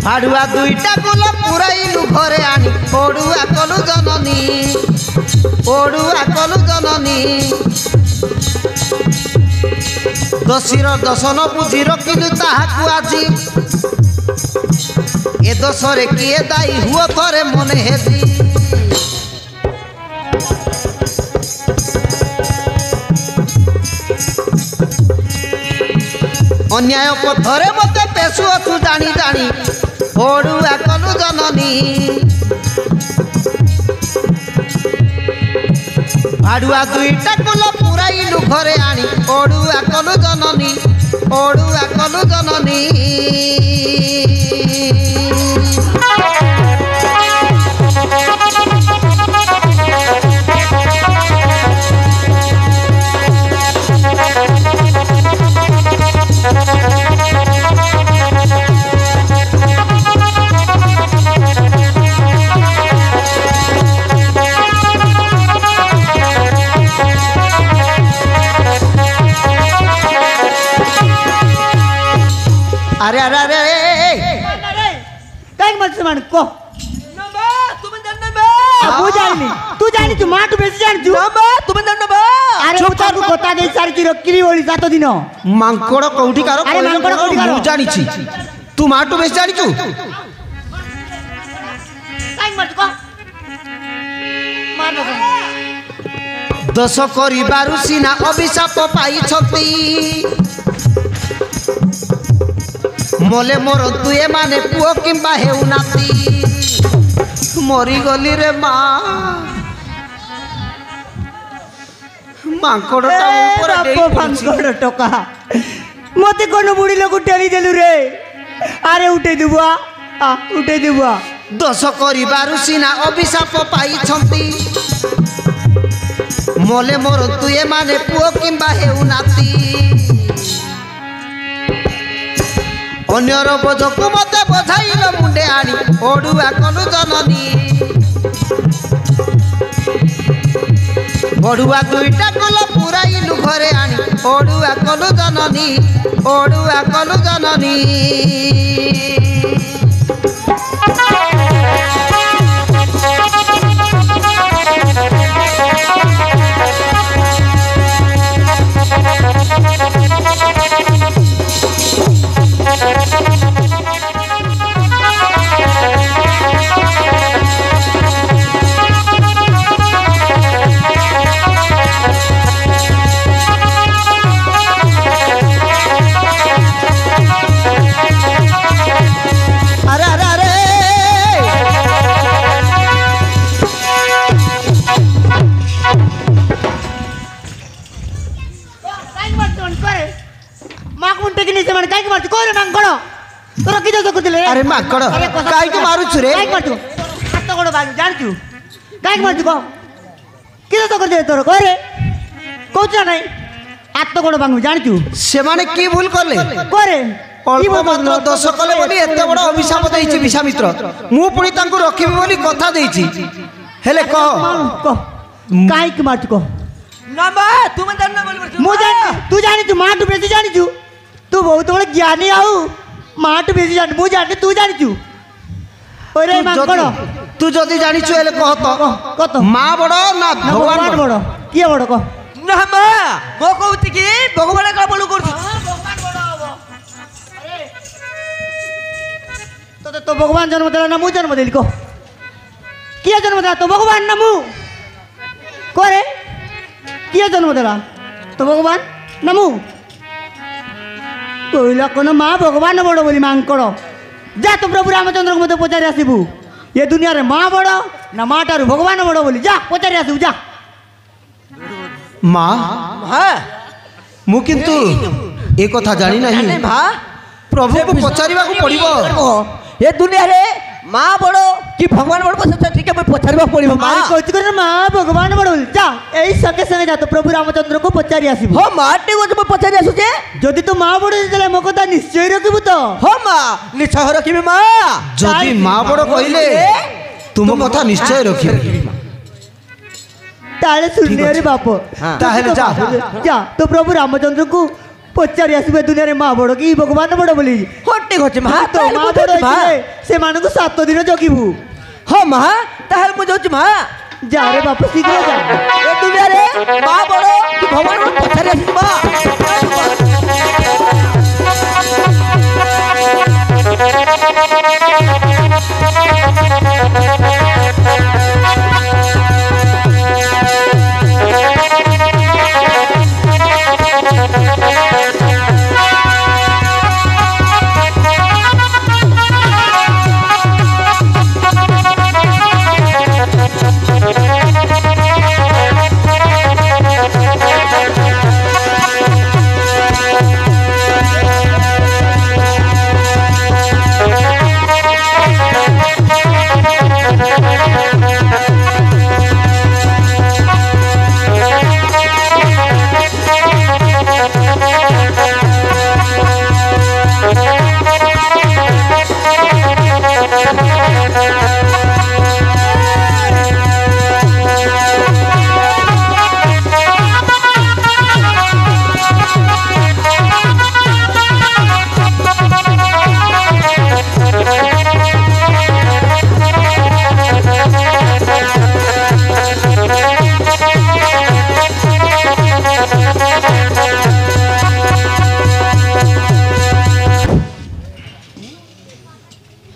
भाड़ुआ दुईटा गोल पुराइलु घरे आनी ओडुआ कलु जननी ओडुआ कलु जननी दशीर दशन बुझी रखिलु ताहाकु आजी ए दशरे किए दायी हुओ थरे मने हेजी अन्याय पथरे मते पेशु अथु जानी जानी ओडुआ कलु जननी भाड़ुआ दुईटा कल पुराइलु घरे आनी ओडुआ कलु जननी ओडुआ कलु जननी अरे अरे अरे काय मत मान को नंबा तुम जानना बा तू जानी तू जानी तू माटू बेसी जानी तू नंबा तुम जानना बा अरे उतार को कोता दे सारी की रखली ओली सात दिन मांकोड़ कौठी कार अरे मांकोड़ कौठी कार मु जानी छी तू माटू बेस जानी छु काय मत को मार दश करिबारु सिना अभिशाप पाई छती मोले मोर तुए माने पुओ किंबा हेउ नाती मरी गली रे मां मांकोड़टा ऊपर डेई मांकोड़ टोका मते कोन बुढ़ी लोग टेली देलु रे अरे उठे दिबुआ उठे दिबुआ दश करिबारु सिना अभिशाप पाई छती मोले मोर तुए माने पुओ किंबा हेउ नाती अन्यर बोझकु मते बोझाइल मुंडे आनी ओडुआ कलु जननी बड़ुआ दुईटा कल पुराइलु घरे आनी ओडुआ कलु जननी ओडुआ कलु जननी अरे अरे अरे अरे माकड़ काई को मारू छु रे हाथ गोड़ बाजू जानचु काई मारचु को कितो तो कर दे तोर करे कोचा नहीं हाथ गोड़ बांगू जानचु से माने की भूल करले करे अल्प मात्र दश कले बोली एते बड़ अभिशाप देइछि विश्वामित्र मु पुनी तांको रखिबी बोली कथा देइछि हेले कह काई के मारचु को नंबा तुम जानना बोल मु जान तू जानी तू माटू बेसी जानी तू तू बहुत बड़ ज्ञानी आऊ माटू बेसी जानी मु जानी तू जानी तू ओरे मांकड़ तू जदी जानी छु हेले कह तो मां बड़ ना भगवान बड़ किए बड़ कह नंबा मो कहउति की भगवान का बोलू करछु भगवान बड़ हबो अरे तो भगवान जन्म देला ना मु जन्म देली को किए जन्म देला तो भगवान ना मु करे किए जन्म देला तो भगवान ना मु कहला कोन मां भगवान बड़ बोली मांकड़ जा तो प्रभु रामचंद्र को मते पचारि आसीबू ये दुनिया रे मां बड़ ना माटारू भगवान बड़ बोली जा पचारि आसीबू जा मां हां मु किंतु ए कथा जानी नहीं भा प्रभु को पचारिबा को पड़िबो ये दुनिया रे मां बड़ कि भगवान बड़ पछता ठीक है मैं पचारिबा पड़िबो मां कहती कर मां भगवान बड़ बोली जा एई संगे संगे जा तो प्रभु रामचंद्र को पचारि आसीबू हो माटे को मैं पचारि आसु जे जदि तो मां बड़ देले मो कथा निश्चय रखिबू तो हो मां निश्चय रखिबे मां जदि मां बड़ कहिले तुम कथा निश्चय रखिबे ताले सुनने रे बाप ताहेले जा जा तो प्रभु रामचंद्र को ପଚାରି ଆସିବେ ଦୁନିଆରେ ମା ବଡ଼ କି ଭଗବାନ ବଡ଼ ବୋଲି ହଁ ଠିକ ଅଛି ମା ତ ତାହେଲେ ମା ମୁଁ ବଡ଼ ଯାଉଛି, ମା ହେଇଥିଲେ ସେମାନଙ୍କୁ 7 ଦିନ ଜଗିବୁ ହଁ ମା ତାହେଲେ ମୁଁ ଯାଉଛି ମା ଯାରେ ବାପ ଶୀଘ୍ର ଯା ଏ ଦୁନିଆରେ ମା ବଡ଼ କି ଭଗବାନ ବଡ଼ ପଛରେ ଆସିଛି ମା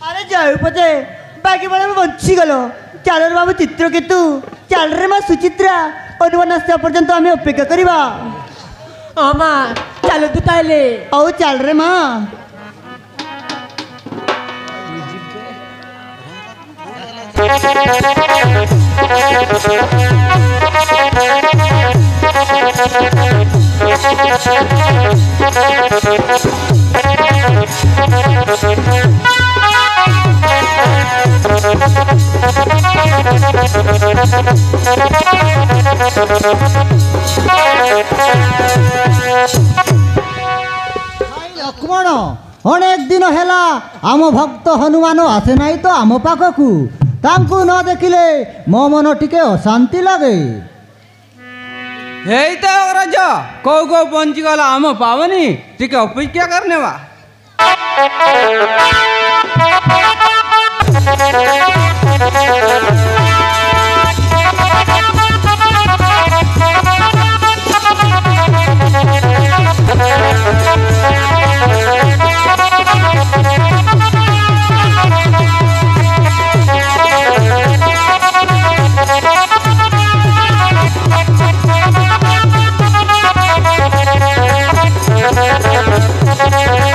আরে যাও পথে বাকি বেলা আমি বঞ্চিগল চালরে বাবু চিত্রকেতু চালরে মা সুচিত্রা অনুমান আসা পর্যন্ত আমি অপেক্ষা করিবা মা ଚାଲନ୍ତୁ ତାହେଲେ ଆଉ ଚାଲରେ ମା লক্ষ্মণ অনেক দিন হেলা আম ভক্ত হনুমান আসে নাই তো আম পাখকু তাঙ্কু ন দেখিলে মো মন টিকে অশান্তি লাগে হেই তো রাজ কৌ কৌ পঞ্চিগলা আম পাবনি টিকে অপেক্ষা করনেবা Thank you.